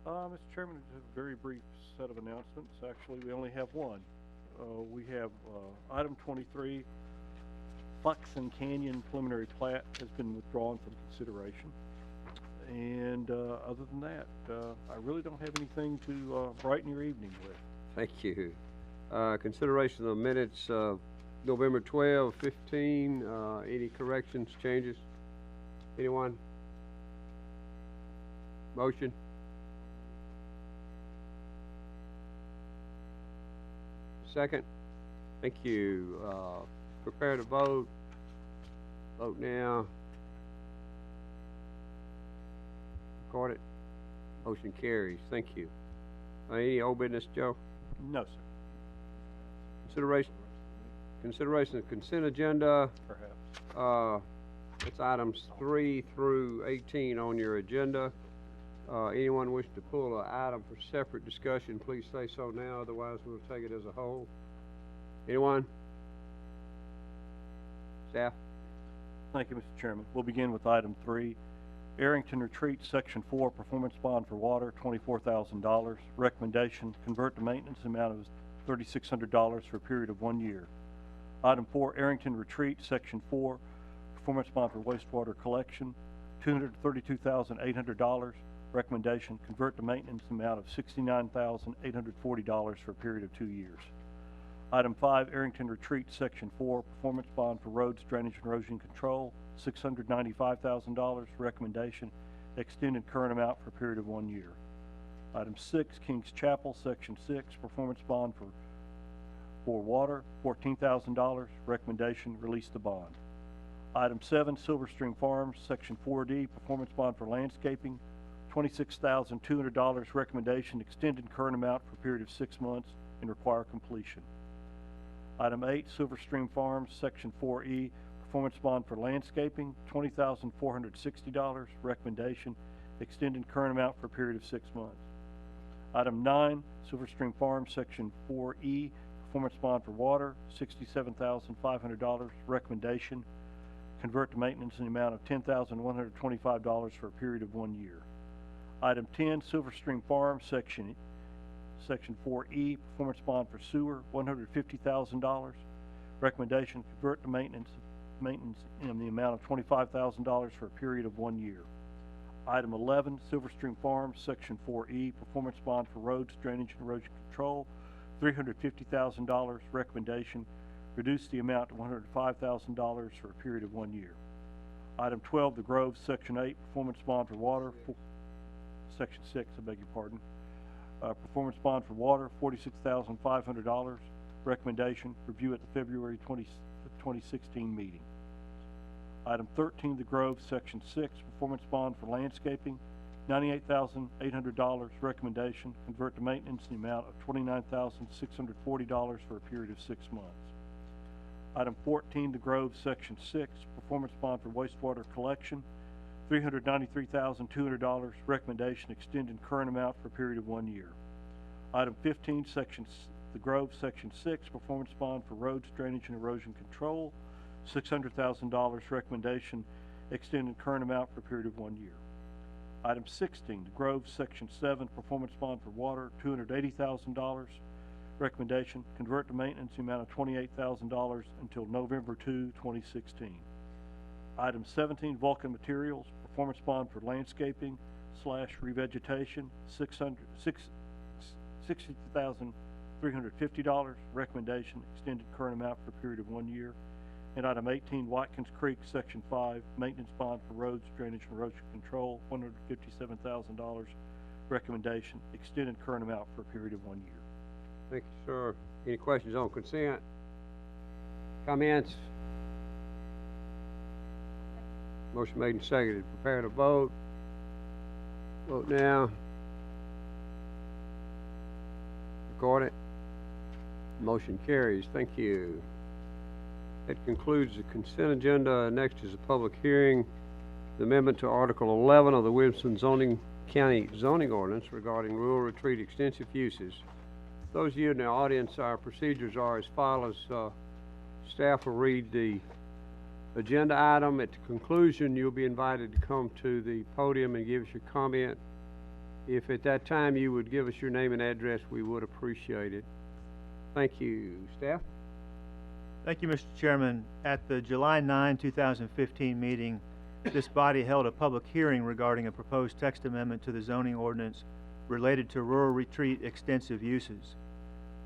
Mr. Chairman, just a very brief set of announcements. Actually, we only have one. We have item 23, Foxen Canyon preliminary plat has been withdrawn from consideration. And other than that, I really don't have anything to brighten your evening with. Thank you. Consideration of minutes of November 12, 15. Any corrections, changes? Anyone? Motion? Second? Thank you. Prepare to vote. Vote now. Record it. Motion carries. Thank you. Any old business, Joe? No, sir. Consideration of consent agenda. Perhaps. It's items 3 through 18 on your agenda. Anyone wish to pull an item for separate discussion, please say so now, otherwise we'll take it as a whole. Anyone? Staff? Thank you, Mr. Chairman. We'll begin with item 3. Arrington Retreat, Section 4, performance bond for water, $24,000. Recommendation, convert to maintenance amount of $3,600 for a period of 1 year. Item 4, Arrington Retreat, Section 4, performance bond for wastewater collection, $232,800. Recommendation, convert to maintenance amount of $69,840 for a period of 2 years. Item 5, Arrington Retreat, Section 4, performance bond for roads, drainage, and erosion control, $695,000. Recommendation, extended current amount for a period of 1 year. Item 6, Kings Chapel, Section 6, performance bond for water, $14,000. Recommendation, release the bond. Item 7, Silverstream Farms, Section 4D, performance bond for landscaping, $26,200. Recommendation, extended current amount for a period of 6 months and require completion. Item 8, Silverstream Farms, Section 4E, performance bond for landscaping, $20,460. Recommendation, extended current amount for a period of 6 months. Item 9, Silverstream Farms, Section 4E, performance bond for water, $67,500. Recommendation, convert to maintenance in the amount of $10,125 for a period of 1 year. Item 10, Silverstream Farms, Section 4E, performance bond for sewer, $150,000. Recommendation, convert to maintenance in the amount of $25,000 for a period of 1 year. Item 11, Silverstream Farms, Section 4E, performance bond for roads, drainage, and erosion control, $350,000. Recommendation, reduce the amount to $105,000 for a period of 1 year. Item 12, The Grove, Section 8, performance bond for water, Section 6, I beg your pardon. Performance bond for water, $46,500. Recommendation, review at the February 2016 meeting. Item 13, The Grove, Section 6, performance bond for landscaping, $98,800. Recommendation, convert to maintenance in the amount of $29,640 for a period of 6 months. Item 14, The Grove, Section 6, performance bond for wastewater collection, $393,200. Recommendation, extended current amount for a period of 1 year. Item 15, The Grove, Section 6, performance bond for roads, drainage, and erosion control, $600,000. Recommendation, extended current amount for a period of 1 year. Item 16, The Grove, Section 7, performance bond for water, $280,000. Recommendation, convert to maintenance the amount of $28,000 until November 2, 2016. Item 17, Vulcan Materials, performance bond for landscaping / revegetation, $60,350. Recommendation, extended current amount for a period of 1 year. And item 18, Watkins Creek, Section 5, maintenance bond for roads, drainage, and erosion control, $157,000. Recommendation, extended current amount for a period of 1 year. Thank you, sir. Any questions on consent? Comments? Motion made and seconded. Prepare to vote. Vote now. Record it. Motion carries. Thank you. That concludes the consent agenda. Next is a public hearing. The amendment to Article 11 of the Williamson County Zoning Ordinance regarding rural retreat extensive uses. Those of you in the audience, our procedures are as follows. Staff will read the agenda item. At the conclusion, you'll be invited to come to the podium and give us your comment. If at that time you would give us your name and address, we would appreciate it. Thank you. Staff? Thank you, Mr. Chairman. At the July 9, 2015 meeting, this body held a public hearing regarding a proposed text amendment to the zoning ordinance related to rural retreat extensive uses.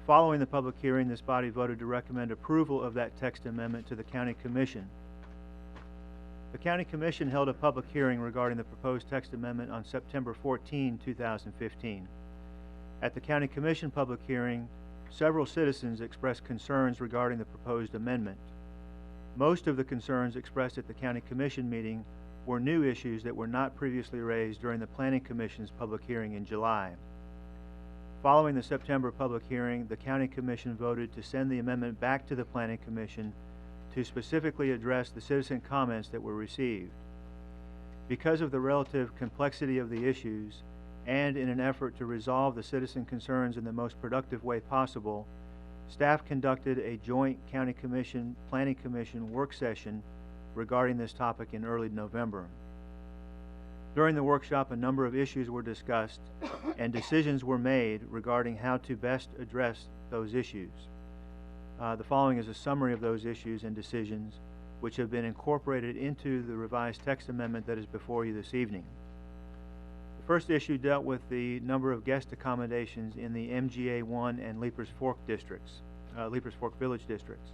Following the public hearing, this body voted to recommend approval of that text amendment to the County Commission. The County Commission held a public hearing regarding the proposed text amendment on September 14, 2015. At the County Commission public hearing, several citizens expressed concerns regarding the proposed amendment. Most of the concerns expressed at the County Commission meeting were new issues that were not previously raised during the Planning Commission's public hearing in July. Following the September public hearing, the County Commission voted to send the amendment back to the Planning Commission to specifically address the citizen comments that were received. Because of the relative complexity of the issues, and in an effort to resolve the citizen concerns in the most productive way possible, staff conducted a joint County Commission Planning Commission work session regarding this topic in early November. During the workshop, a number of issues were discussed and decisions were made regarding how to best address those issues. The following is a summary of those issues and decisions which have been incorporated into the revised text amendment that is before you this evening. The first issue dealt with the number of guest accommodations in the MGA 1 and Leapers Fork districts, Leapers Fork Village districts.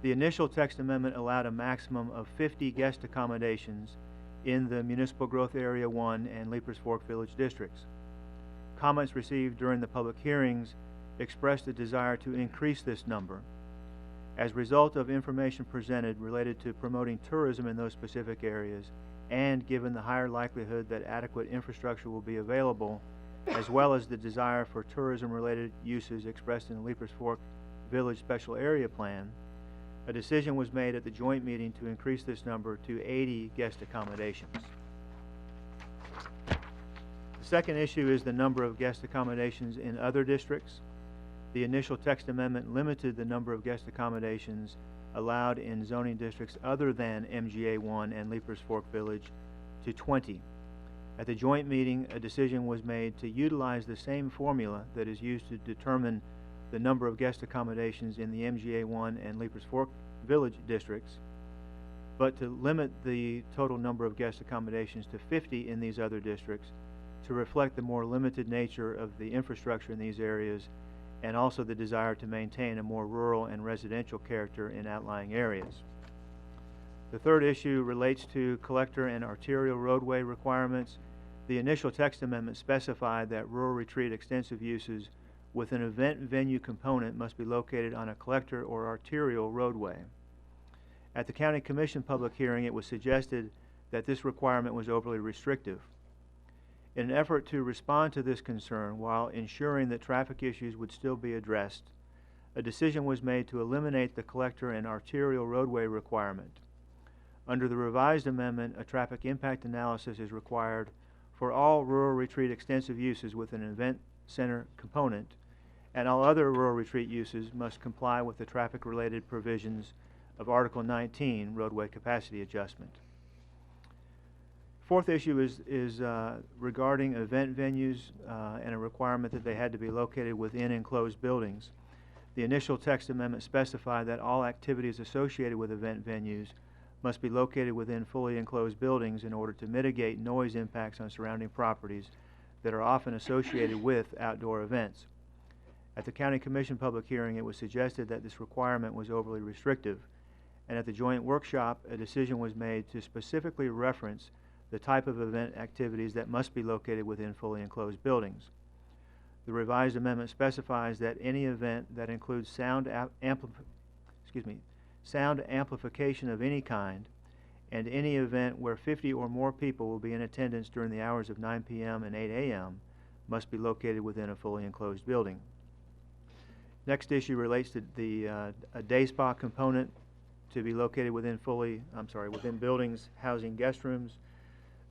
The initial text amendment allowed a maximum of 50 guest accommodations in the Municipal Growth Area 1 and Leapers Fork Village districts. Comments received during the public hearings expressed a desire to increase this number. As a result of information presented related to promoting tourism in those specific areas, and given the higher likelihood that adequate infrastructure will be available, as well as the desire for tourism-related uses expressed in the Leapers Fork Village Special Area Plan, a decision was made at the joint meeting to increase this number to 80 guest accommodations. The second issue is the number of guest accommodations in other districts. The initial text amendment limited the number of guest accommodations allowed in zoning districts other than MGA 1 and Leapers Fork Village to 20. At the joint meeting, a decision was made to utilize the same formula that is used to determine the number of guest accommodations in the MGA 1 and Leapers Fork Village districts, but to limit the total number of guest accommodations to 50 in these other districts to reflect the more limited nature of the infrastructure in these areas, and also the desire to maintain a more rural and residential character in outlying areas. The third issue relates to collector and arterial roadway requirements. The initial text amendment specified that rural retreat extensive uses with an event venue component must be located on a collector or arterial roadway. At the County Commission public hearing, it was suggested that this requirement was overly restrictive. In an effort to respond to this concern while ensuring that traffic issues would still be addressed, a decision was made to eliminate the collector and arterial roadway requirement. Under the revised amendment, a traffic impact analysis is required for all rural retreat extensive uses with an event center component, and all other rural retreat uses must comply with the traffic-related provisions of Article 19, Roadway Capacity Adjustment. Fourth issue is regarding event venues and a requirement that they had to be located within enclosed buildings. The initial text amendment specified that all activities associated with event venues must be located within fully enclosed buildings in order to mitigate noise impacts on surrounding properties that are often associated with outdoor events. At the County Commission public hearing, it was suggested that this requirement was overly restrictive, and at the joint workshop, a decision was made to specifically reference the type of event activities that must be located within fully enclosed buildings. The revised amendment specifies that any event that includes sound amplification of any kind, and any event where 50 or more people will be in attendance during the hours of 9 p.m. and 8 a.m. must be located within a fully enclosed building. Next issue relates to a day spa component to be located within buildings housing guest rooms.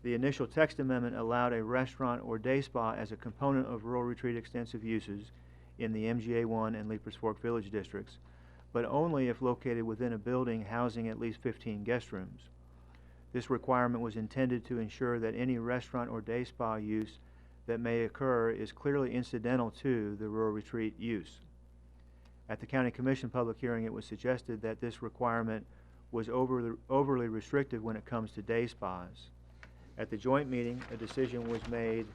The initial text amendment allowed a restaurant or day spa as a component of rural retreat extensive uses in the MGA 1 and Leapers Fork Village districts, but only if located within a building housing at least 15 guest rooms. This requirement was intended to ensure that any restaurant or day spa use that may occur is clearly incidental to the rural retreat use. At the County Commission public hearing, it was suggested that this requirement was overly restrictive when it comes to day spas. At the joint meeting, a decision was made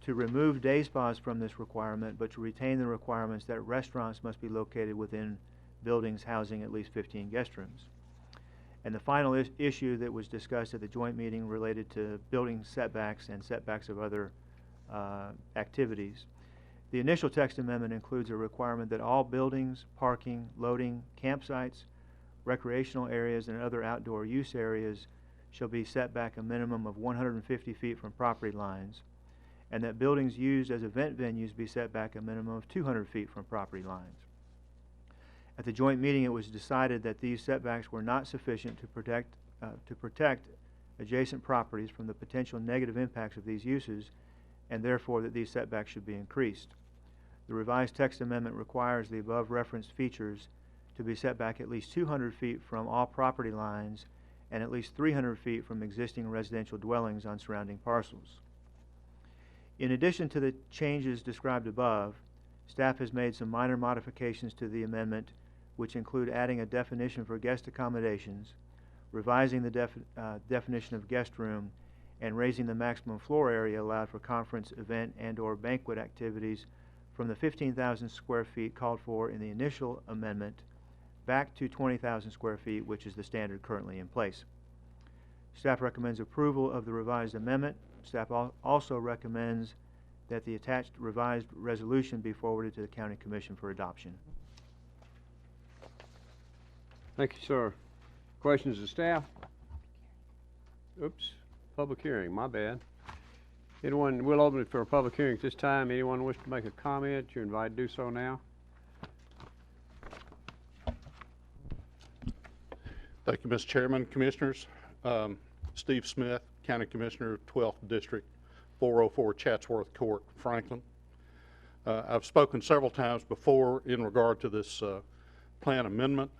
to remove day spas from this requirement, but to retain the requirements that restaurants must be located within buildings housing at least 15 guest rooms. And the final issue that was discussed at the joint meeting related to building setbacks and setbacks of other activities. The initial text amendment includes a requirement that all buildings, parking, loading, campsites, recreational areas, and other outdoor use areas shall be set back a minimum of 150 feet from property lines, and that buildings used as event venues be set back a minimum of 200 feet from property lines. At the joint meeting, it was decided that these setbacks were not sufficient to protect adjacent properties from the potential negative impacts of these uses, and therefore that these setbacks should be increased. The revised text amendment requires the above referenced features to be set back at least 200 feet from all property lines and at least 300 feet from existing residential dwellings on surrounding parcels. In addition to the changes described above, staff has made some minor modifications to the amendment, which include adding a definition for guest accommodations, revising the definition of guest room, and raising the maximum floor area allowed for conference, event, and/or banquet activities from the 15,000 square feet called for in the initial amendment back to 20,000 square feet, which is the standard currently in place. Staff recommends approval of the revised amendment. Staff also recommends that the attached revised resolution be forwarded to the County Commission for adoption. Thank you, sir. Questions of staff? Oops, public hearing, my bad. Anyone, we'll open it for a public hearing at this time. Anyone wish to make a comment, you're invited to do so now. Thank you, Mr. Chairman, Commissioners. Steve Smith, County Commissioner, 12th District, 404 Chatsworth Court, Franklin. I've spoken several times before in regard to this plan amendment,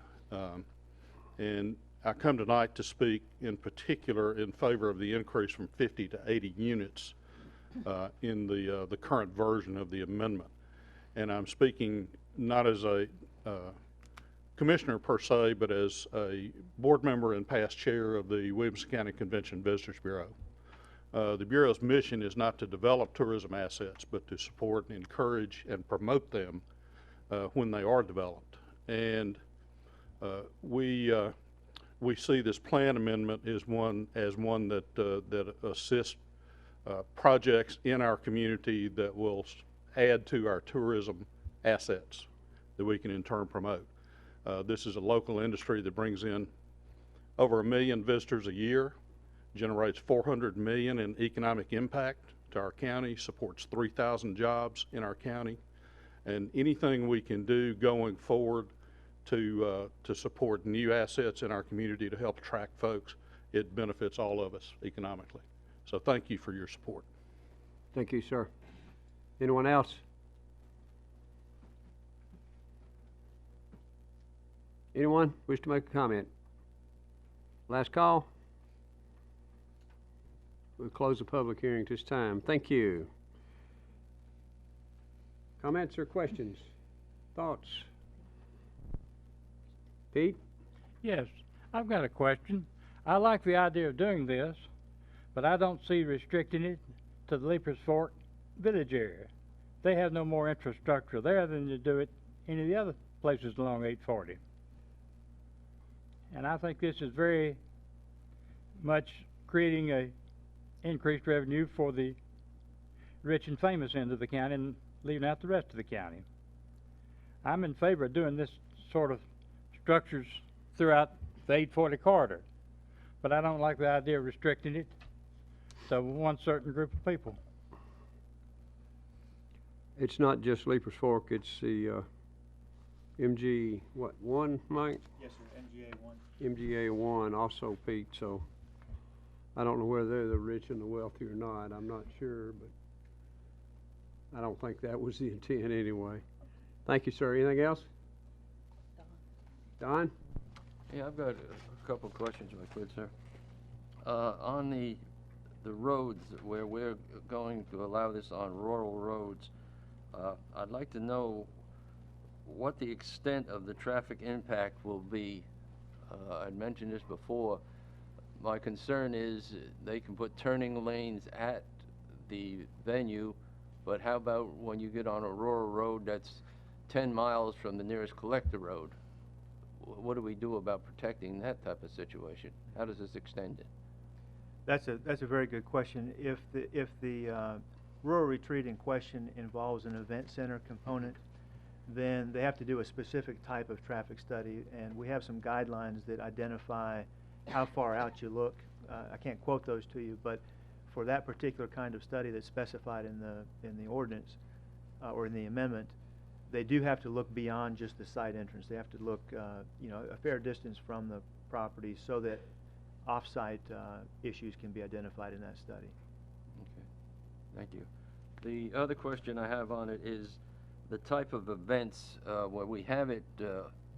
and I come tonight to speak in particular in favor of the increase from 50 to 80 units in the current version of the amendment. And I'm speaking not as a commissioner per se, but as a board member and past chair of the Williamson County Convention Visitors Bureau. The Bureau's mission is not to develop tourism assets, but to support and encourage and promote them when they are developed. And we see this plan amendment as one that assists projects in our community that will add to our tourism assets that we can in turn promote. This is a local industry that brings in over 1 million visitors a year, generates $400 million in economic impact to our county, supports 3,000 jobs in our county, and anything we can do going forward to support new assets in our community to help attract folks, it benefits all of us economically. So thank you for your support. Thank you, sir. Anyone else? Anyone wish to make a comment? Last call. We'll close the public hearing at this time. Thank you. Comments or questions? Thoughts? Pete? Yes, I've got a question. I like the idea of doing this, but I don't see restricting it to the Leapers Fork village area. They have no more infrastructure there than to do it any of the other places along 840. And I think this is very much creating a increased revenue for the rich and famous end of the county and leaving out the rest of the county. I'm in favor of doing this sort of structures throughout the 840 corridor, but I don't like the idea of restricting it to one certain group of people. It's not just Leapers Fork, it's the MG, what, 1, Mike? Yes, sir, MGA 1. MGA 1 also, Pete, so I don't know whether they're the rich and the wealthy or not. I'm not sure, but I don't think that was the intent anyway. Thank you, sir. Anything else? Don? Yeah, I've got a couple of questions if I could, sir. On the the roads where we're going to allow this on rural roads, I'd like to know what the extent of the traffic impact will be. I'd mentioned this before. My concern is they can put turning lanes at the venue, but how about when you get on a rural road that's 10 miles from the nearest collector road? What do we do about protecting that type of situation? How does this extend it? That's a very good question. If the rural retreat in question involves an event center component, then they have to do a specific type of traffic study, and we have some guidelines that identify how far out you look. I can't quote those to you, but for that particular kind of study that's specified in the ordinance or in the amendment, they do have to look beyond just the site entrance. They have to look, a fair distance from the property so that off-site issues can be identified in that study. Okay, thank you. The other question I have on it is the type of events where we have it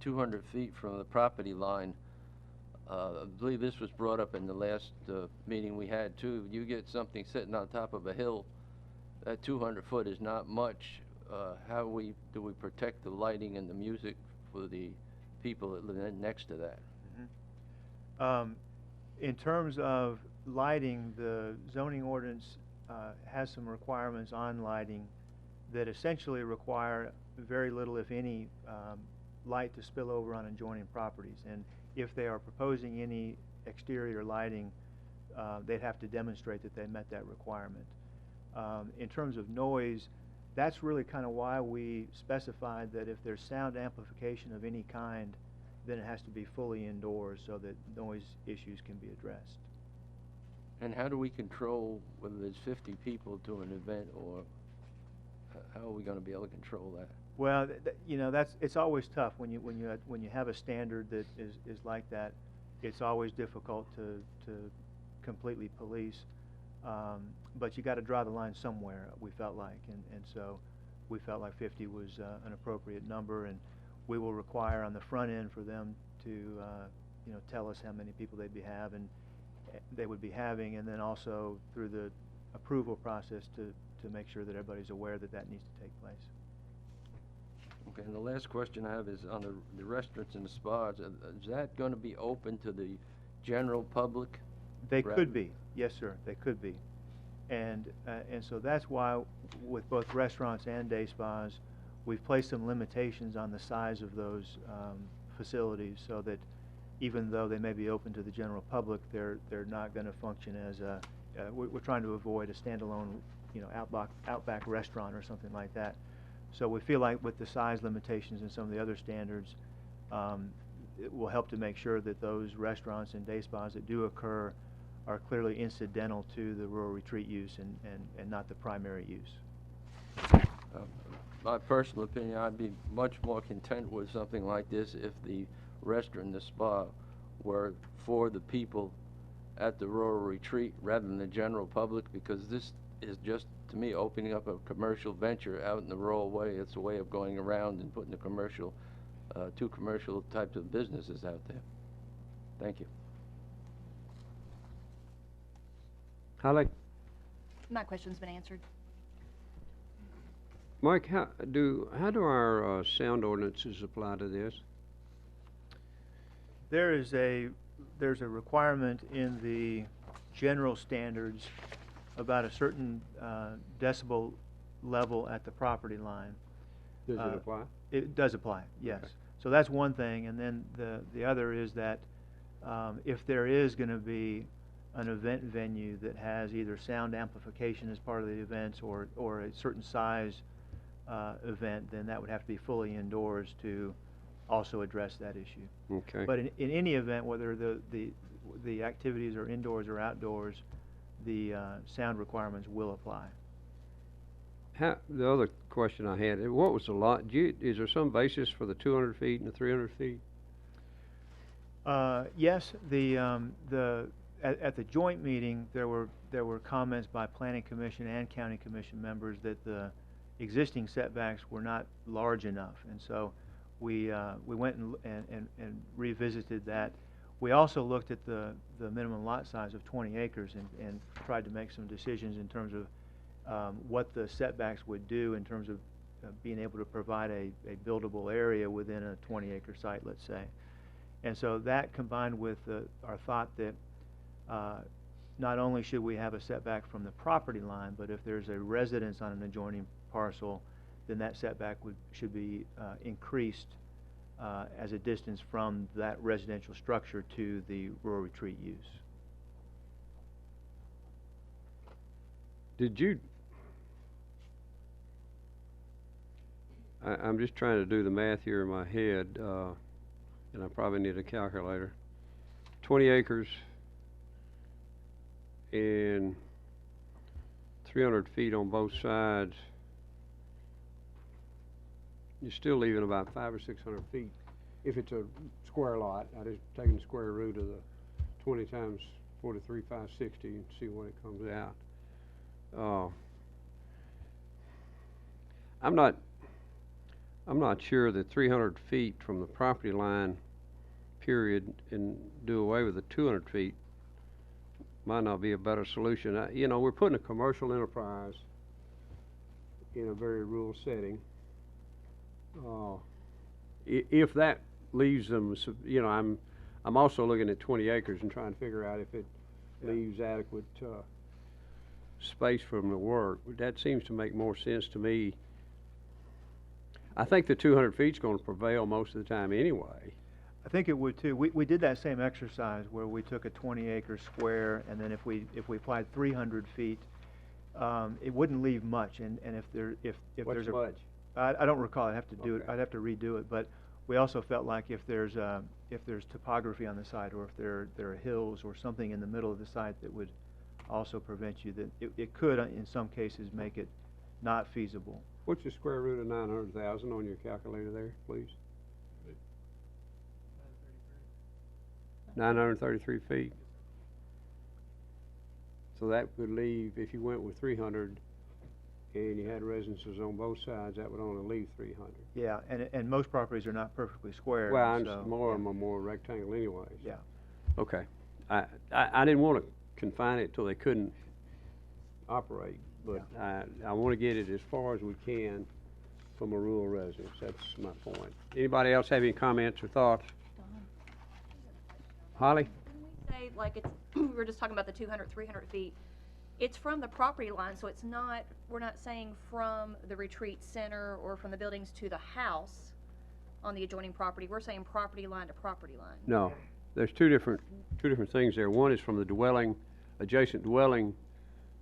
200 feet from the property line. I believe this was brought up in the last meeting we had too. You get something sitting on top of a hill, that 200 foot is not much. How do we protect the lighting and the music for the people that live next to that? Mm-hmm. In terms of lighting, the zoning ordinance has some requirements on lighting that essentially require very little, if any, light to spill over on adjoining properties. And if they are proposing any exterior lighting, they'd have to demonstrate that they met that requirement. In terms of noise, that's really kind of why we specified that if there's sound amplification of any kind, then it has to be fully indoors so that noise issues can be addressed. And how do we control whether there's 50 people to an event, or how are we going to be able to control that? Well, it's always tough when you have a standard that is like that. It's always difficult to completely police, but you got to draw the line somewhere. We felt like, and so we felt like 50 was an appropriate number, and we will require on the front end for them to tell us how many people they would be having, and then also through the approval process to make sure that everybody's aware that that needs to take place. Okay, and the last question I have is on the restaurants and the spas. Is that going to be open to the general public? They could be, yes, sir. They could be, and so that's why with both restaurants and day spas, we've placed some limitations on the size of those facilities, so that even though they may be open to the general public, they're not going to function as a. We're trying to avoid a standalone, outback restaurant or something like that. So we feel like with the size limitations and some of the other standards, it will help to make sure that those restaurants and day spas that do occur are clearly incidental to the rural retreat use and not the primary use. My personal opinion, I'd be much more content with something like this if the restaurant and the spa were for the people at the rural retreat rather than the general public, because this is just, to me, opening up a commercial venture out in the rural way. It's a way of going around and putting two commercial types of businesses out there. Thank you. Holly? My question's been answered. Mike, how do our sound ordinances apply to this? There's a requirement in the general standards about a certain decibel level at the property line. Does it apply? It does apply, yes. Okay. So that's one thing, and then the other is that if there is going to be an event venue that has either sound amplification as part of the events or a certain size event, then that would have to be fully indoors to also address that issue. Okay. But in any event, whether the activities are indoors or outdoors, the sound requirements will apply. The other question I had, what was the lot? Is there some basis for the 200 feet and the 300 feet? Yes, at the joint meeting, there were comments by Planning Commission and County Commission members that the existing setbacks were not large enough, and so we went and revisited that. We also looked at the minimum lot size of 20 acres and tried to make some decisions in terms of what the setbacks would do in terms of being able to provide a buildable area within a 20-acre site, let's say. And so that combined with our thought that not only should we have a setback from the property line, but if there's a residence on an adjoining parcel, then that setback should be increased as a distance from that residential structure to the rural retreat use. Did you, I'm just trying to do the math here in my head, and I probably need a calculator. 20 acres and 300 feet on both sides. You're still leaving about 500 or 600 feet. If it's a square lot, I just taking the square root of the 20 times 43, 560 and see what it comes out. I'm not sure that 300 feet from the property line, period, and do away with the 200 feet might not be a better solution. You know, we're putting a commercial enterprise in a very rural setting. If that leaves them, you know, I'm also looking at 20 acres and trying to figure out if it leaves adequate space for them to work. That seems to make more sense to me. I think the 200 feet's going to prevail most of the time anyway. I think it would too. We did that same exercise where we took a 20-acre square, and then if we applied 300 feet, it wouldn't leave much. And if What's there's much? I don't recall. I'd have to do it. Okay. I'd have to redo it. But we also felt like if there's topography on the site, or if there are hills or something in the middle of the site that would also prevent you, that it could in some cases make it not feasible. What's the square root of 900,000 on your calculator there, please? 933 feet. So that would leave, if you went with 300 and you had residences on both sides, that would only leave 300. Yeah, and most properties are not perfectly square. Well, so, more of them are more rectangle anyways. Yeah. Okay. I didn't want to confine it till they couldn't operate, but I want to get it as far as we can from a rural residence. That's my point. Anybody else have any comments or thoughts? Holly? Can we say, like, it's, we were just talking about the 200, 300 feet. It's from the property line, so it's not, we're not saying from the retreat center or from the buildings to the house on the adjoining property. We're saying property line to property line. No. There's two different things there. One is from the dwelling, adjacent dwelling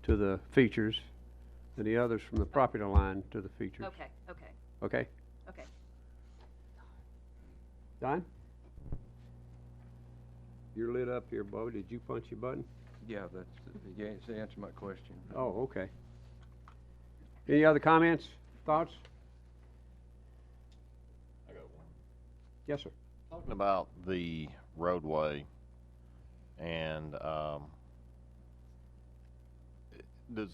to the features, and the other's from the property line to the features. Okay, okay, Okay? okay. Don? You're lit up here, Bo. Did you punch your button? Yeah, that's the answer to my question. Oh, okay. Any other comments, thoughts? I got one. Yes, sir. Talking about the roadway and does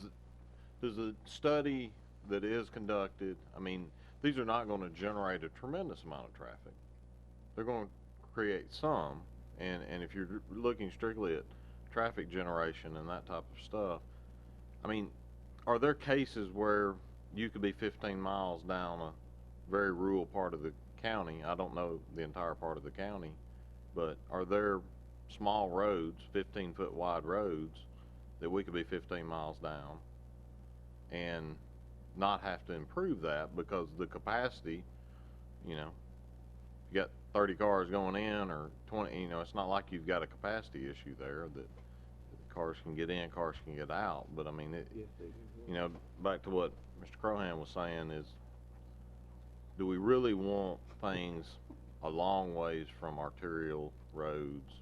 the study that is conducted, I mean, these are not going to generate a tremendous amount of traffic. They're going to create some, and if you're looking strictly at traffic generation and that type of stuff, I mean, are there cases where you could be 15 miles down a very rural part of the county? I don't know the entire part of the county, but are there small roads, 15-foot wide roads, that we could be 15 miles down and not have to improve that because the capacity, you know, you got 30 cars going in or 20, you know, it's not like you've got a capacity issue there that cars can get in, cars can get out. But I mean, you know, back to what Mr. Crohan was saying is, do we really want things a long ways from arterial roads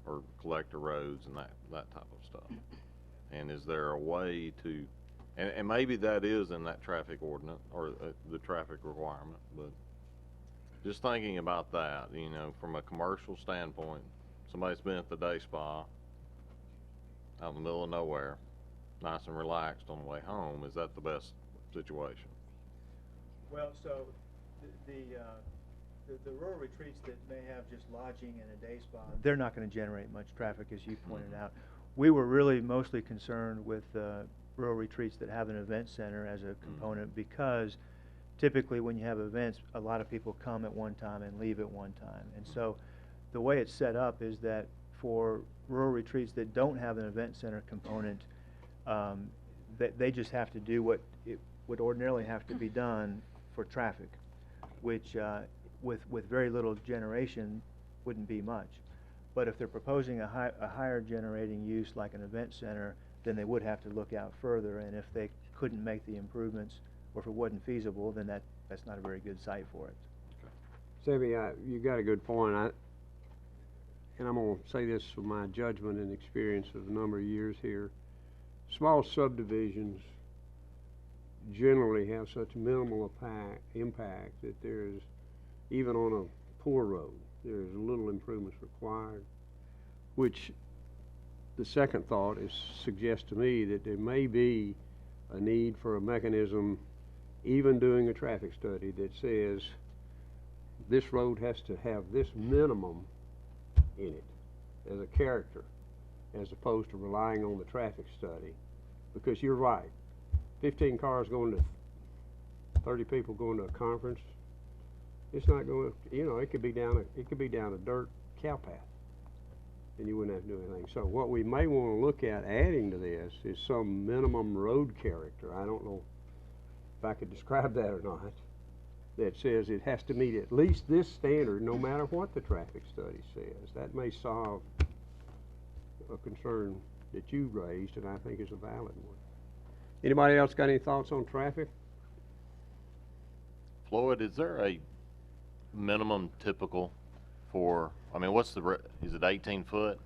or collector roads and that type of stuff? And is there a way to, and maybe that is in that traffic ordinance or the traffic requirement, but just thinking about that, you know, from a commercial standpoint, somebody's been at the day spa out in the middle of nowhere, nice and relaxed on the way home, is that the best situation? Well, so The rural retreats that may have just lodging and a day spa, they're not gonna generate much traffic, as you pointed out. We were really mostly concerned with, rural retreats that have an event center as a component, because typically when you have events, a lot of people come at one time and leave at one time. And so, the way it's set up is that for rural retreats that don't have an event center component, that they just have to do what it would ordinarily have to be done for traffic, which, with very little generation, wouldn't be much. But if they're proposing a higher generating use like an event center, then they would have to look out further, and if they couldn't make the improvements, or if it wasn't feasible, then that's not a very good site for it. Sammy, you got a good point. And I'm going to say this from my judgment and experience of a number of years here. Small subdivisions generally have such minimal impact that there's, even on a poor road, there's little improvements required, which the second thought suggests to me that there may be a need for a mechanism, even doing a traffic study, that says this road has to have this minimum in it as a character, as opposed to relying on the traffic study. Because you're right, 15 cars going to 30 people going to a conference, it's not going to, it could be down a dirt cow path, and you wouldn't have to do anything. So what we may want to look at adding to this is some minimum road character. I don't know if I could describe that or not, that says it has to meet at least this standard no matter what the traffic study says. That may solve a concern that you raised, and I think is a valid one. Anybody else got any thoughts on traffic? Floyd, is there a minimum typical for, I mean, is it 18 foot?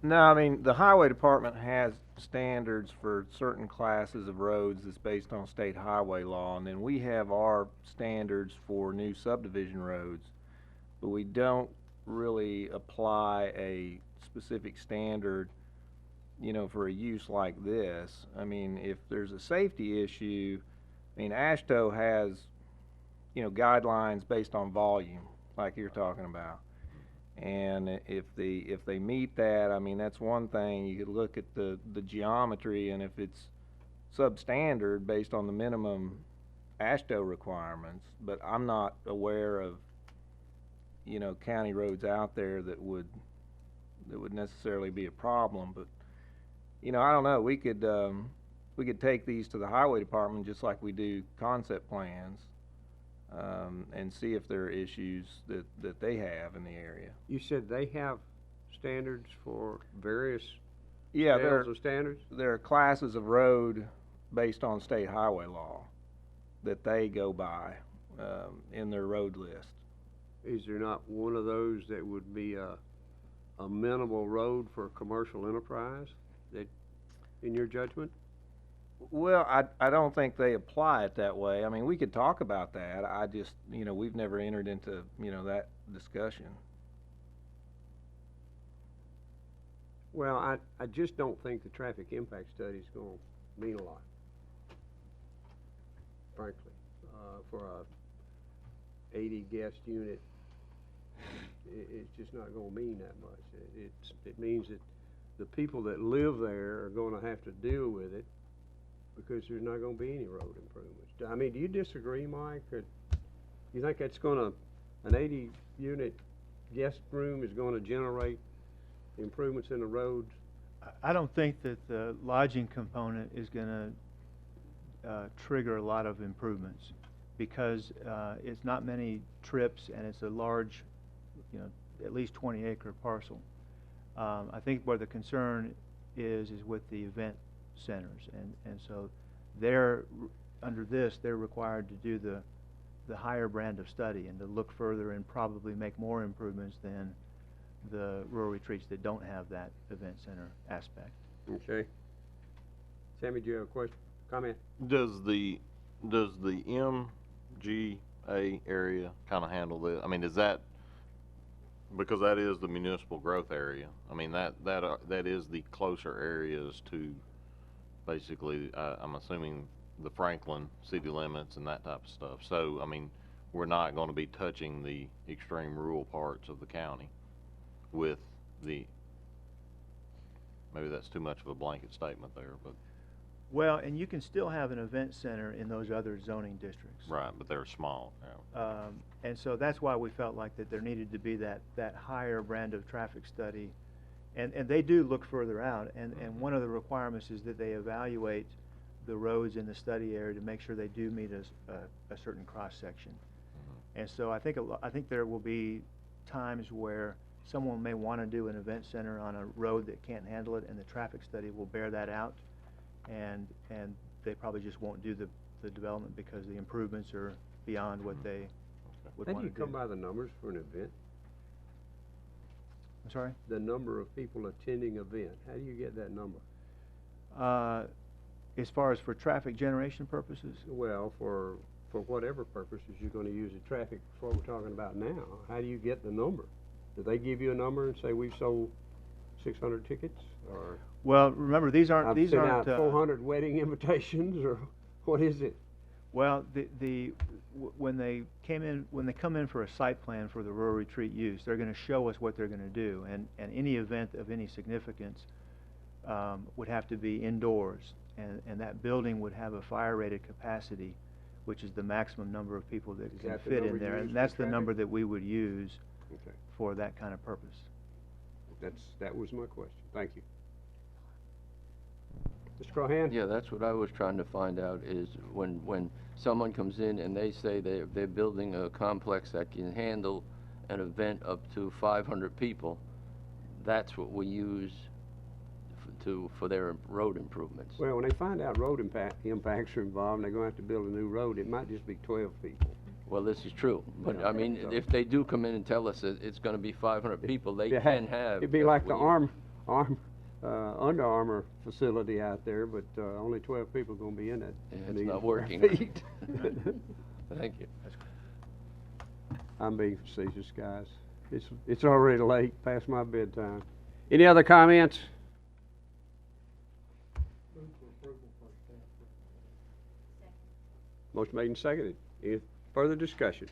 No, I mean, the highway department has standards for certain classes of roads that's based on state highway law, and then we have our standards for new subdivision roads, but we don't really apply a specific standard, for a use like this. I mean, if there's a safety issue, I mean, AASHTO has, guidelines based on volume, like you're talking about. And if they meet that, I mean, that's one thing. You could look at the geometry, and if it's substandard based on the minimum AASHTO requirements, but I'm not aware of, county roads out there that would necessarily be a problem. But, I don't know. We could take these to the highway department just like we do concept plans, and see if there are issues that they have in the area. You said they have standards for various Yeah, scales of standards? there are classes of road based on state highway law that they go by in their road list. Is there not one of those that would be a amenable road for commercial enterprise, that, in your judgment? Well, I don't think they apply it that way. I mean, we could talk about that. I just, we've never entered into, that discussion. Well, I just don't think the traffic impact study is going to mean a lot, frankly. For a 80 guest unit, it's just not going to mean that much. It means that the people that live there are going to have to deal with it, because there's not going to be any road improvements. I mean, do you disagree, Mike? Or you think that's going to, an 80 unit guest room is going to generate improvements in the roads? I don't think that the lodging component is going to trigger a lot of improvements, because it's not many trips, and it's a large, at least 20-acre parcel. I think where the concern is with the event centers, and so under this they're required to do the higher brand of study and to look further and probably make more improvements than the rural retreats that don't have that event center aspect. Okay. Sammy, do you have a question, comment? Does the MGA area kind of handle this? I mean, is that, because that is the municipal growth area, I mean, that is the closer areas to basically, I'm assuming, the Franklin city limits and that type of stuff. So, I mean, we're not gonna be touching the extreme rural parts of the county with the, maybe that's too much of a blanket statement there, but, Well, and you can still have an event center in those other zoning districts. right, but they're small, yeah. And so that's why we felt like that there needed to be that higher brand of traffic study. And they do look further out, and one of the requirements is that they evaluate the roads in the study area to make sure they do meet a certain cross-section. And so I think there will be times where someone may want to do an event center on a road that can't handle it, and the traffic study will bear that out, and they probably just won't do the development because the improvements are beyond what they would How want do to you do. come by the numbers for an event? I'm sorry? The number of people attending event, how do you get that number? As far as for traffic generation purposes, Well, for whatever purposes you're gonna use the traffic for what we're talking about now, how do you get the number? Do they give you a number and say we've sold 600 tickets, or well, remember, these aren't, I've sent out 400 wedding invitations, or what is it? well, when they come in for a site plan for the rural retreat use, they're gonna show us what they're gonna do, and any event of any significance, would have to be indoors, and that building would have a fire-rated capacity, which is the maximum number of people that Is can that the fit number in there, you use and for that's the traffic? number that we would use Okay, for that kind of purpose. that was my question, thank you. Mr. Cohan? Yeah, that's what I was trying to find out, is when someone comes in and they say they're building a complex that can handle an event up to 500 people, that's what we use for their road improvements. Well, when they find out road impacts are involved, and they're gonna have to build a new road, it might just be 12 people. Well, this is true, but Yeah, I mean, so- if they do come in and tell us that it's gonna be 500 people, they Yeah, can have. It'd be like the we- Under Armour facility out there, but, only 12 people gonna be in it. Yeah, it's million not square working. feet. Thank you. I'm being facetious, guys. It's already late, past my bedtime. Any other comments? Motion made and seconded. Any further discussion?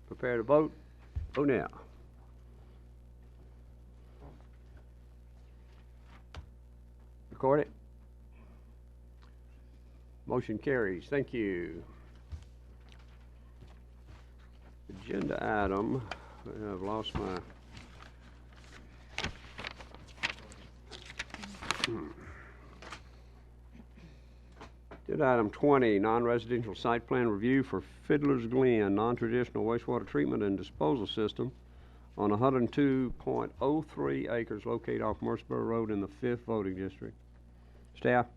Prepare to vote. Vote now. Record it. Motion carries. Thank you. Agenda item, I've lost my. Agenda item 20, non-residential site plan review for Fiddler's Glen, non-traditional wastewater treatment and disposal system on 102.03 acres located off Murfreesboro Road in the 5th voting district. Staff?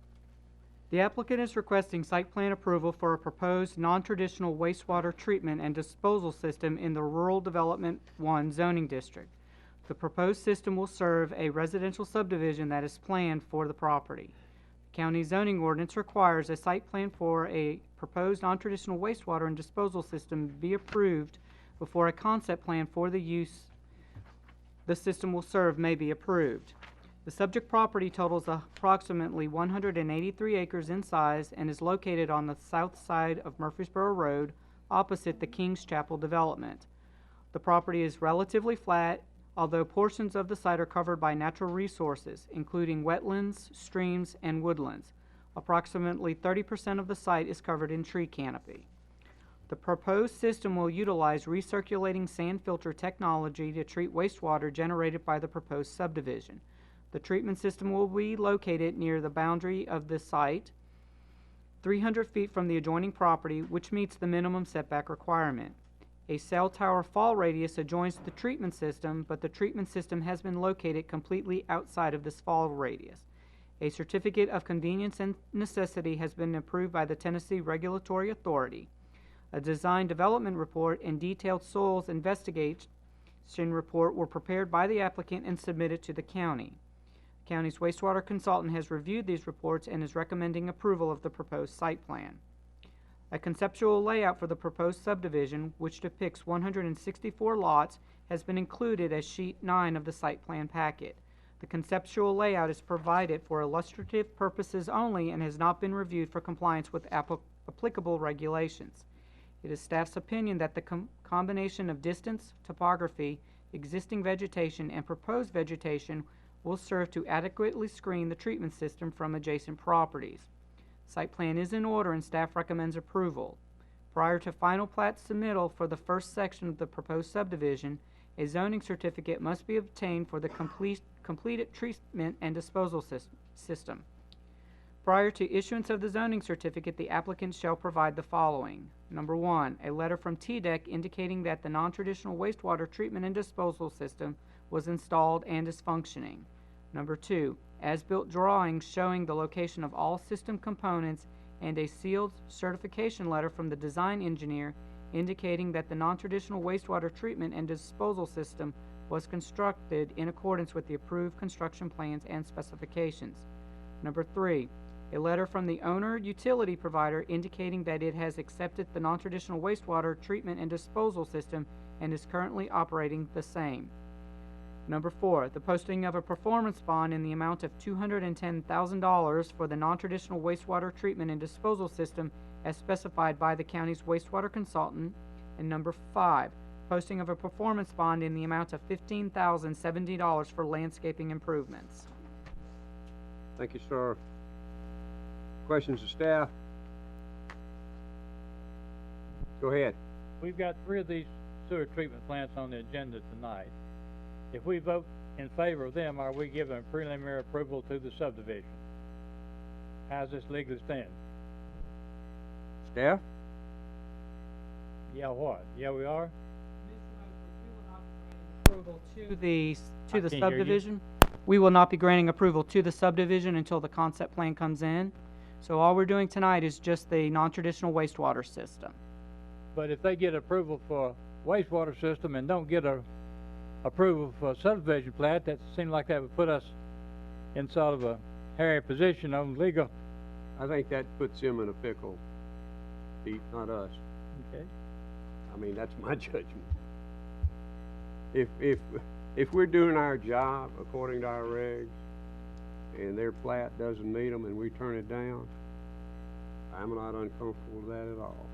The applicant is requesting site plan approval for a proposed non-traditional wastewater treatment and disposal system in the Rural Development 1 zoning district. The proposed system will serve a residential subdivision that is planned for the property. The county zoning ordinance requires a site plan for a proposed non-traditional wastewater and disposal system be approved before a concept plan for the use the system will serve may be approved. The subject property totals approximately 183 acres in size and is located on the south side of Murfreesboro Road, opposite the King's Chapel development. The property is relatively flat, although portions of the site are covered by natural resources, including wetlands, streams, and woodlands. Approximately 30% of the site is covered in tree canopy. The proposed system will utilize recirculating sand filter technology to treat wastewater generated by the proposed subdivision. The treatment system will be located near the boundary of the site, 300 feet from the adjoining property, which meets the minimum setback requirement. A cell tower fall radius adjoins the treatment system, but the treatment system has been located completely outside of this fall radius. A certificate of convenience and necessity has been approved by the Tennessee Regulatory Authority. A design development report and detailed soils investigation report were prepared by the applicant and submitted to the county. The county's wastewater consultant has reviewed these reports and is recommending approval of the proposed site plan. A conceptual layout for the proposed subdivision, which depicts 164 lots, has been included as sheet 9 of the site plan packet. The conceptual layout is provided for illustrative purposes only and has not been reviewed for compliance with applicable regulations. It is staff's opinion that the combination of distance, topography, existing vegetation, and proposed vegetation will serve to adequately screen the treatment system from adjacent properties. Site plan is in order and staff recommends approval. Prior to final plat submittal for the first section of the proposed subdivision, a zoning certificate must be obtained for the completed treatment and disposal system. Prior to issuance of the zoning certificate, the applicant shall provide the following. Number 1, a letter from TDEC indicating that the non-traditional wastewater treatment and disposal system was installed and is functioning. Number 2, as-built drawings showing the location of all system components and a sealed certification letter from the design engineer indicating that the non-traditional wastewater treatment and disposal system was constructed in accordance with the approved construction plans and specifications. Number 3, a letter from the owner utility provider indicating that it has accepted the non-traditional wastewater treatment and disposal system and is currently operating the same. Number 4, the posting of a performance bond in the amount of $210,000 for the non-traditional wastewater treatment and disposal system as specified by the county's wastewater consultant. And number 5, posting of a performance bond in the amount of $15,070 for landscaping improvements. Thank you, sir. Questions of staff? Go ahead. We've got 3 of these sewer treatment plants on the agenda tonight. If we vote in favor of them, are we giving preliminary approval to the subdivision? How's this legally stand? Staff? Yeah, what? Yeah, we are? Approval to the I can't hear you. subdivision. We will not be granting approval to the subdivision until the concept plan comes in. So all we're doing tonight is just the non-traditional wastewater system. But if they get approval for wastewater system and don't get a approval for subdivision plat, that seems like that would put us in sort of a hairy position on legal. I think that puts him in a pickle, Pete, not us. Okay. I mean, that's my judgment. If we're doing our job according to our regs, and their plat doesn't meet them and we turn it down, I'm not uncomfortable with that at all.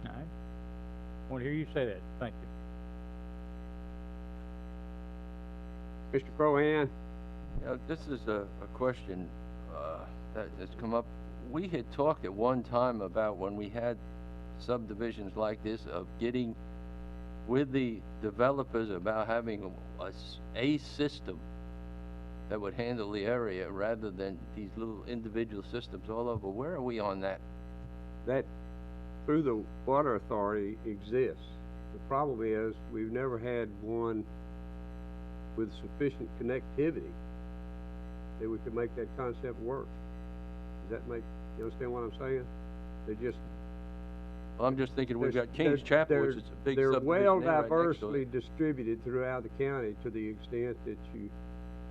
All right. Want to hear you say that. Thank you. Mr. Crohan? This is a question that has come up. We had talked at one time about when we had subdivisions like this of getting with the developers about having a system that would handle the area rather than these little individual systems all over. Where are we on that? That, through the water authority, exists. The problem is, we've never had one with sufficient connectivity that we could make that concept work. Does that make, you understand what I'm saying? They just... Well, I'm just thinking we've got Kings Chapel, which is a big they're subdivision well there right next to diversely it. distributed throughout the county to the extent that you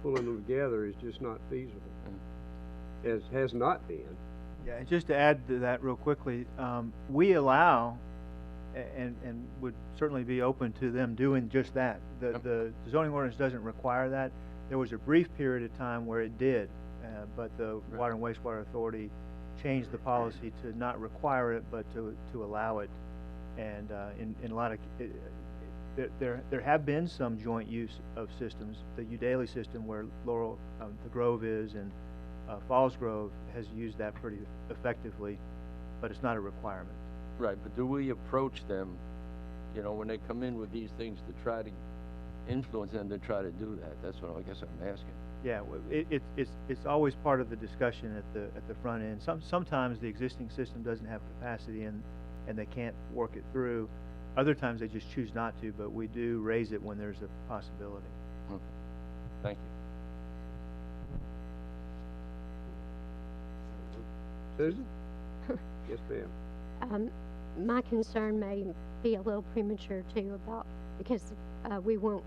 pulling them together is just not feasible. Has not been. Yeah, and just to add to that real quickly, we allow and would certainly be open to them doing just that. The zoning ordinance doesn't require that. There was a brief period of time where it did, but the Water and Wastewater Authority changed the policy to not require it, but to allow it. And in a lot of there have been some joint use of systems. The Udaly system, where Laurel, the Grove is, and Falls Grove has used that pretty effectively, but it's not a requirement. Right, but do we approach them, you know, when they come in with these things to try to influence them to try to do that? That's what I guess I'm asking. Yeah, it's always part of the discussion at the front end. Sometimes the existing system doesn't have capacity and they can't work it through. Other times they just choose not to, but we do raise it when there's a possibility. Okay. Thank you. Susan? Yes, ma'am. My concern may be a little premature too because we won't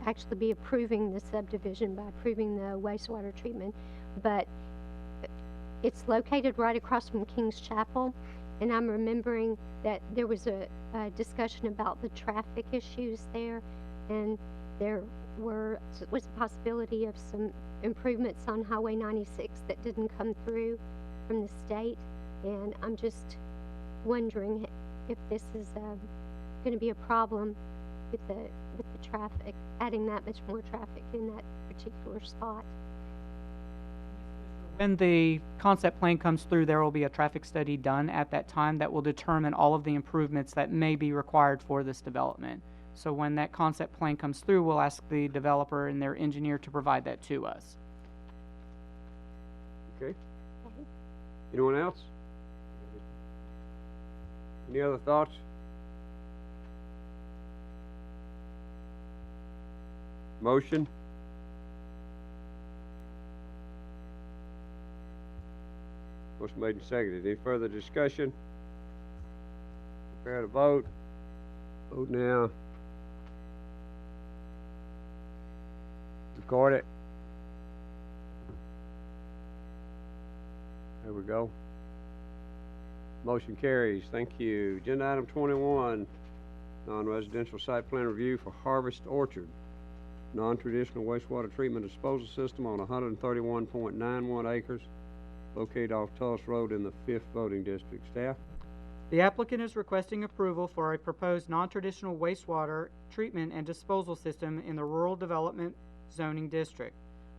actually be approving the subdivision by approving the wastewater treatment, but it's located right across from King's Chapel, and I'm remembering that there was a discussion about the traffic issues there, and there was a possibility of some improvements on Highway 96 that didn't come through from the state, and I'm just wondering if this is, gonna be a problem with the traffic, adding that much more traffic in that particular spot. When the concept plan comes through, there will be a traffic study done at that time that will determine all of the improvements that may be required for this development. So when that concept plan comes through, we'll ask the developer and their engineer to provide that to us. Okay. Anyone else? Any other thoughts? Motion? Motion made and seconded. Any further discussion? Prepare to vote. Vote now. Record it. There we go. Motion carries. Thank you. Agenda item 21, non-residential site plan review for Harvest Orchard, non-traditional wastewater treatment disposal system on 131.91 acres located off Tullis Road in the 5th voting district. Staff? The applicant is requesting approval for a proposed non-traditional wastewater treatment and disposal system in the Rural Development Zoning District.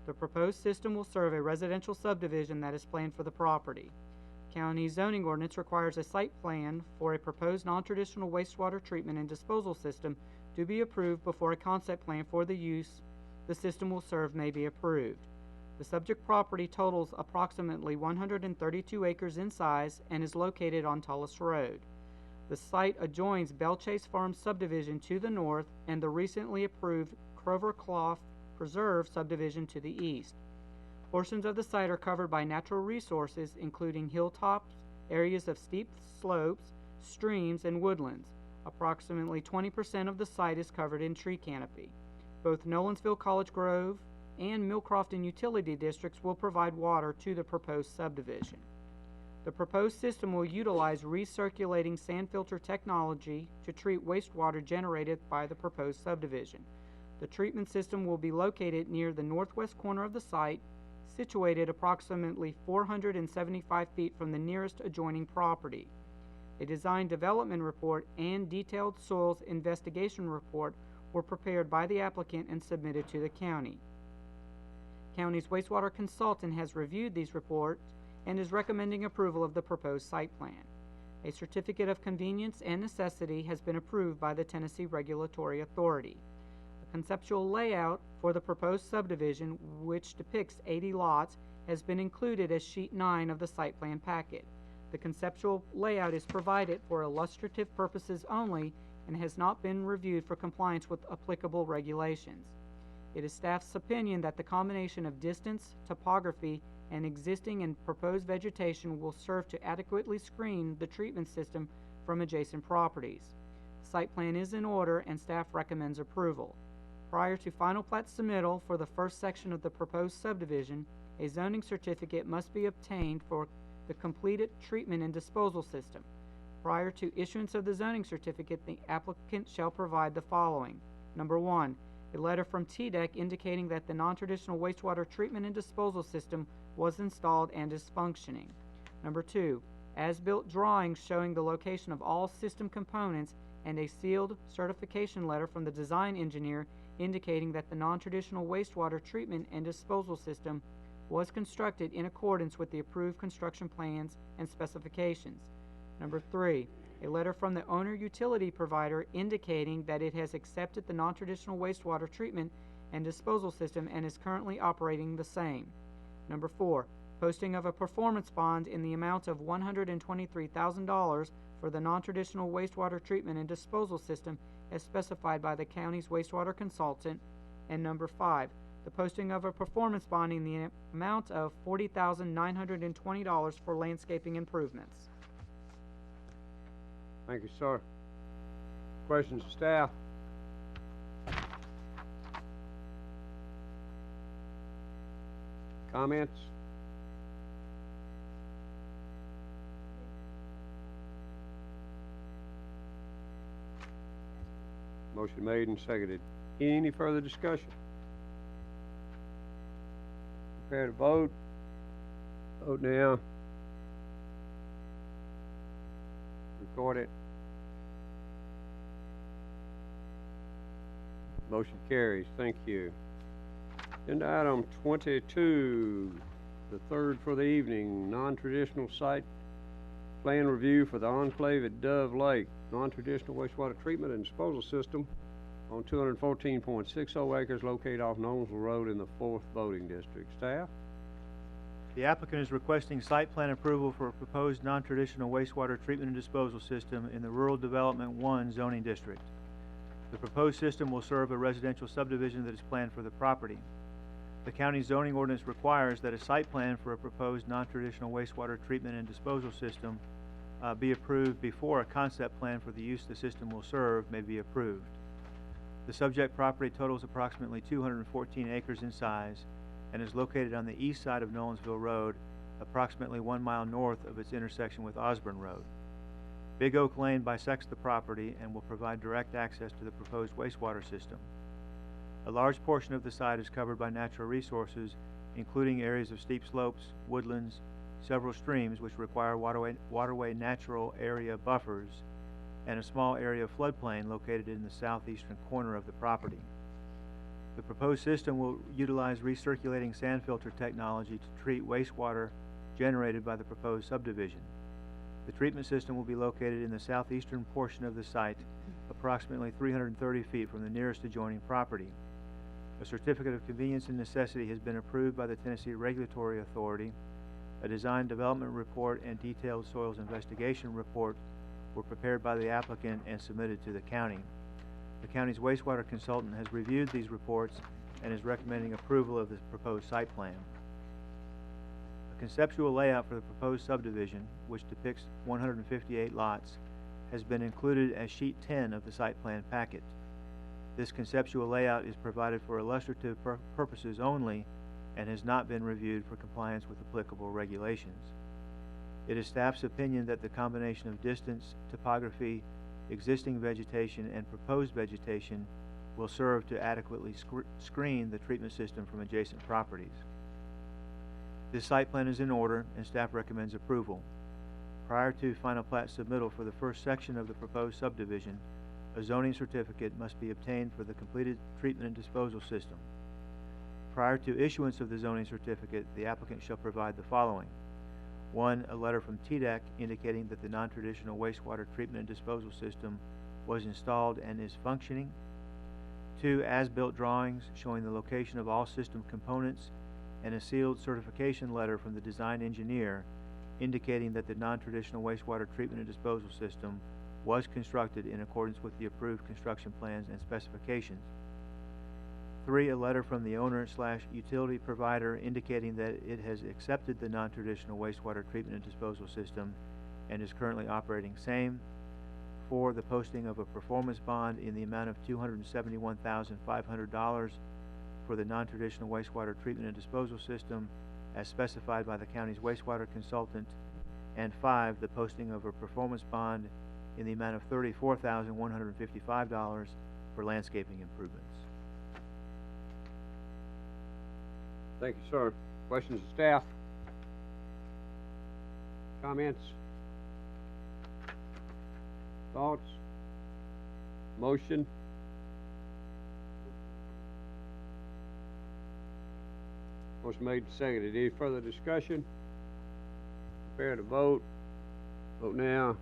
The proposed system will serve a residential subdivision that is planned for the property. County zoning ordinance requires a site plan for a proposed non-traditional wastewater treatment and disposal system to be approved before a concept plan for the use the system will serve may be approved. The subject property totals approximately 132 acres in size and is located on Tullis Road. The site adjoins Bellchase Farm subdivision to the north and the recently approved Croverclough Preserve subdivision to the east. Portions of the site are covered by natural resources, including hilltops, areas of steep slopes, streams, and woodlands. Approximately 20% of the site is covered in tree canopy. Both Nolensville College Grove and Millcrofton utility districts will provide water to the proposed subdivision. The proposed system will utilize recirculating sand filter technology to treat wastewater generated by the proposed subdivision. The treatment system will be located near the northwest corner of the site, situated approximately 475 feet from the nearest adjoining property. A design development report and detailed soils investigation report were prepared by the applicant and submitted to the county. County's wastewater consultant has reviewed these reports and is recommending approval of the proposed site plan. A certificate of convenience and necessity has been approved by the Tennessee Regulatory Authority. A conceptual layout for the proposed subdivision, which depicts 80 lots, has been included as sheet 9 of the site plan packet. The conceptual layout is provided for illustrative purposes only and has not been reviewed for compliance with applicable regulations. It is staff's opinion that the combination of distance, topography, and existing and proposed vegetation will serve to adequately screen the treatment system from adjacent properties. The site plan is in order and staff recommends approval. Prior to final plat submittal for the first section of the proposed subdivision, a zoning certificate must be obtained for the completed treatment and disposal system. Prior to issuance of the zoning certificate, the applicant shall provide the following. Number 1, a letter from TDEC indicating that the non-traditional wastewater treatment and disposal system was installed and is functioning. Number 2, as-built drawings showing the location of all system components and a sealed certification letter from the design engineer indicating that the non-traditional wastewater treatment and disposal system was constructed in accordance with the approved construction plans and specifications. Number 3, a letter from the owner utility provider indicating that it has accepted the non-traditional wastewater treatment and disposal system and is currently operating the same. Number 4, posting of a performance bond in the amount of $123,000 for the non-traditional wastewater treatment and disposal system as specified by the county's wastewater consultant. And number 5, the posting of a performance bond in the amount of $40,920 for landscaping improvements. Thank you, sir. Questions of staff? Comments? Motion made and seconded. Any further discussion? Prepare to vote. Vote now. Record it. Motion carries. Thank you. Agenda item 22, the third for the evening, non-traditional site plan review for the enclave at Dove Lake, non-traditional wastewater treatment and disposal system on 214.60 acres located off Nolensville Road in the 4th voting district. Staff? The applicant is requesting site plan approval for a proposed non-traditional wastewater treatment and disposal system in the Rural Development 1 zoning district. The proposed system will serve a residential subdivision that is planned for the property. The county zoning ordinance requires that a site plan for a proposed non-traditional wastewater treatment and disposal system be approved before a concept plan for the use the system will serve may be approved. The subject property totals approximately 214 acres in size and is located on the east side of Nolensville Road, approximately 1 mile north of its intersection with Osborne Road. Big Oak Lane bisects the property and will provide direct access to the proposed wastewater system. A large portion of the site is covered by natural resources, including areas of steep slopes, woodlands, several streams which require waterway natural area buffers, and a small area of floodplain located in the southeastern corner of the property. The proposed system will utilize recirculating sand filter technology to treat wastewater generated by the proposed subdivision. The treatment system will be located in the southeastern portion of the site, approximately 330 feet from the nearest adjoining property. A certificate of convenience and necessity has been approved by the Tennessee Regulatory Authority. A design development report and detailed soils investigation report were prepared by the applicant and submitted to the county. The county's wastewater consultant has reviewed these reports and is recommending approval of the proposed site plan. A conceptual layout for the proposed subdivision, which depicts 158 lots, has been included as sheet 10 of the site plan packet. This conceptual layout is provided for illustrative purposes only and has not been reviewed for compliance with applicable regulations. It is staff's opinion that the combination of distance, topography, existing vegetation, and proposed vegetation will serve to adequately screen the treatment system from adjacent properties. This site plan is in order and staff recommends approval. Prior to final plat submittal for the first section of the proposed subdivision, a zoning certificate must be obtained for the completed treatment and disposal system. Prior to issuance of the zoning certificate, the applicant shall provide the following. 1, a letter from TDEC indicating that the non-traditional wastewater treatment and disposal system was installed and is functioning. 2, as-built drawings showing the location of all system components and a sealed certification letter from the design engineer indicating that the non-traditional wastewater treatment and disposal system was constructed in accordance with the approved construction plans and specifications. 3, a letter from the owner/utility provider indicating that it has accepted the non-traditional wastewater treatment and disposal system and is currently operating same. 4, the posting of a performance bond in the amount of $271,500 for the non-traditional wastewater treatment and disposal system as specified by the county's wastewater consultant. And 5, the posting of a performance bond in the amount of $34,155 for landscaping improvements. Thank you, sir. Questions of staff? Comments? Thoughts? Motion? Motion made and seconded. Any further discussion? Prepare to vote. Vote now.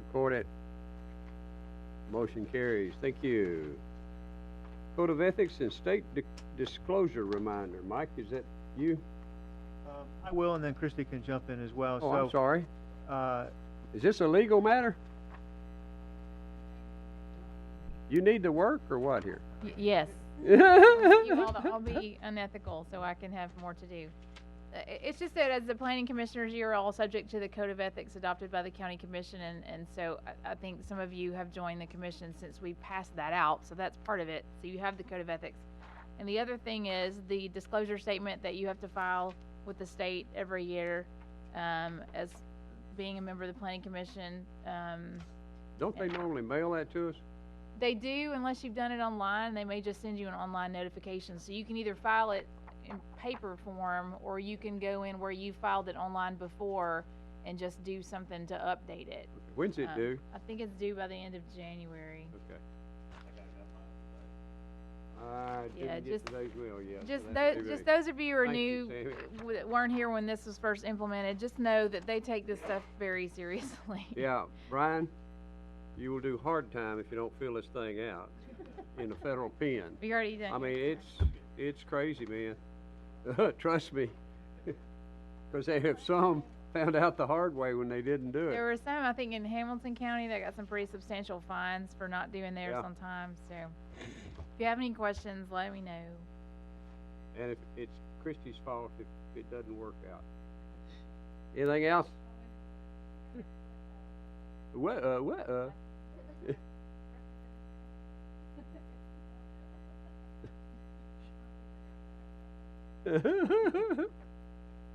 Record it. Motion carries. Thank you. Code of Ethics and State Disclosure Reminder. Mike, is that you? I will, and then Christie can jump in as well. Oh, I'm sorry. Uh, Is this a legal matter? You need to work or what here? Yes. You all to all be unethical so I can have more to do. It's just that as the planning commissioners, you're all subject to the code of ethics adopted by the county commission, and so I think some of you have joined the commission since we passed that out, so that's part of it. So you have the code of ethics. And the other thing is the disclosure statement that you have to file with the state every year, as being a member of the planning commission. Don't they normally mail that to us? They do, unless you've done it online. They may just send you an online notification. So you can either file it in paper form, or you can go in where you filed it online before and just do something to update it. When's it due? I think it's due by the end of January. Okay. I Yeah, didn't get today's mail yet. so Just that's those, too just bad. those of you who are Thank you, new, Sammy. that weren't here when this was first implemented, just know that they take this stuff very seriously. Yeah, Brian, you will do hard time if you don't fill this thing out in a federal pen. We already done. I mean, it's crazy, man. Trust me. Because they have some found out the hard way when they didn't do There it. were some, I think, in Hamilton County that got some pretty substantial fines for not doing theirs Yeah. on time, so. If you have any questions, let me know. And if it's Christie's fault if it doesn't work out. Anything else? What?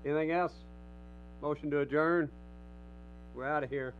Anything else? Motion to adjourn? We're out of here.